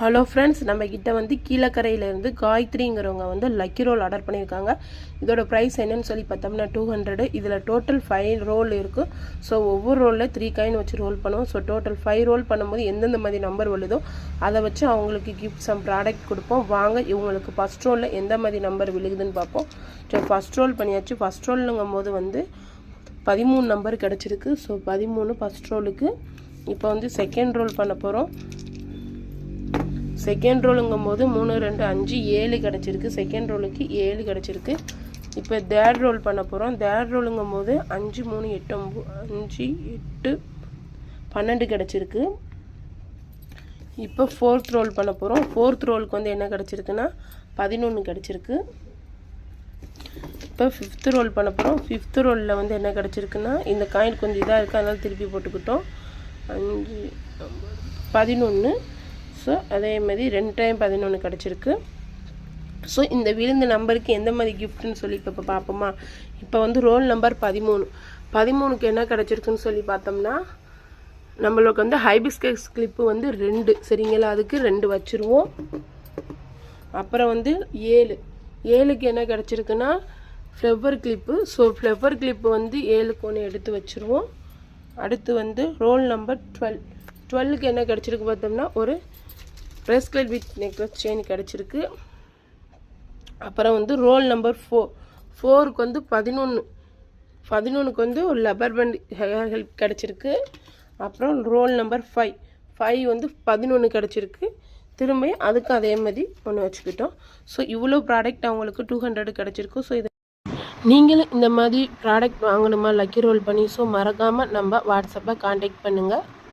Hello friends, நம்ம கிட்ட வந்து கீழக்கரையிலேருந்து காயத்ரிங்கிறவங்க வந்து லக்கி ரோல் ஆர்டர் பண்ணியிருக்காங்க. இதோட ப்ரைஸ் என்னன்னு சொல்லி பார்த்தோம்னா 200. இதில் டோட்டல் 5 ரோல் இருக்குது. ஸோ ஒவ்வொரு ரோலில் 3 காயின் வச்சு ரோல் பண்ணுவோம். ஸோ டோட்டல் 5 ரோல் பண்ணும்போது எந்தெந்த மாதிரி நம்பர் விழுதோ அதை வச்சு அவங்களுக்கு கிஃப்ட் சம் ப்ராடக்ட் கொடுப்போம். வாங்க இவங்களுக்கு ஃபஸ்ட் ரோலில் எந்த மாதிரி நம்பர் விழுகுதுன்னு பார்ப்போம். ஸோ ஃபஸ்ட் ரோல் பண்ணியாச்சு. ஃபஸ்ட் ரோலுங்கும் போது வந்து 13 நம்பர் கிடச்சிருக்கு. ஸோ 13 ஃபஸ்ட் ரோலுக்கு. இப்போ வந்து செகண்ட் ரோல் பண்ண போகிறோம். செகண்ட் ரோலுங்கும் போது 3, 2, 5, 7 கிடச்சிருக்கு. செகண்ட் ரோலுக்கு 7 கிடச்சிருக்கு. இப்போ தேர்ட் ரோல் பண்ண போகிறோம். தேர்ட் ரோலுங்கும் போது 5, 3, 8, 5, 8, 12 கிடச்சிருக்கு. இப்போ ஃபோர்த் ரோல் பண்ண போகிறோம். ஃபோர்த் ரோலுக்கு வந்து என்ன கிடச்சிருக்குன்னா 11 கிடச்சிருக்கு. இப்போ ஃபிஃப்த் ரோல் பண்ண போகிறோம். ஃபிஃப்த் ரோலில் வந்து என்ன கிடச்சிருக்குன்னா இந்த காயின் கொஞ்சம் இதாக இருக்குது, அதனால் திருப்பி போட்டுக்கிட்டோம். 5, 11. ஸோ அதே மாதிரி 2 டைம் 11 கிடச்சிருக்கு. ஸோ இந்த விழுந்த நம்பருக்கு எந்த மாதிரி கிஃப்ட்னு சொல்லி இப்போ பார்ப்போமா. இப்போ வந்து ரோல் நம்பர் 13க்கு என்ன கிடச்சிருக்குன்னு சொல்லி பார்த்தோம்னா நம்மளுக்கு வந்து ஹைபிஸ்கஸ் கிளிப்பு வந்து 2 சரிங்களா, அதுக்கு 2 வச்சுருவோம். அப்புறம் வந்து 7க்கு என்ன கிடச்சிருக்குன்னா flower clip. So flower clip வந்து 7க்கு ஒன்று எடுத்து வச்சுருவோம். அடுத்து வந்து ரோல் நம்பர் 12க்கு என்ன கிடச்சிருக்கு பார்த்தோம்னா ஒரு பிரேஸ்லெட் வித் நெக்லஸ் செயின் கிடச்சிருக்கு. அப்புறம் வந்து ரோல் நம்பர் 4க்கு வந்து 11க்கு வந்து ஒரு லப்பர் பேண்ட் ஹேர் ஹெல்ப் கிடச்சிருக்கு. அப்புறம் ரோல் நம்பர் 5 வந்து 11 கிடச்சிருக்கு. திரும்ப அதுக்கு அதே மாதிரி ஒன்று வச்சுக்கிட்டோம். ஸோ இவ்வளோ ப்ராடக்ட் அவங்களுக்கு 200 கிடச்சிருக்கு. ஸோ இது நீங்களும் இந்த மாதிரி ப்ராடக்ட் வாங்கணுமா லக்கி ரோல் பண்ணி. ஸோ மறக்காமல் நம்ம வாட்ஸ்அப்பை காண்டாக்ட் பண்ணுங்கள்.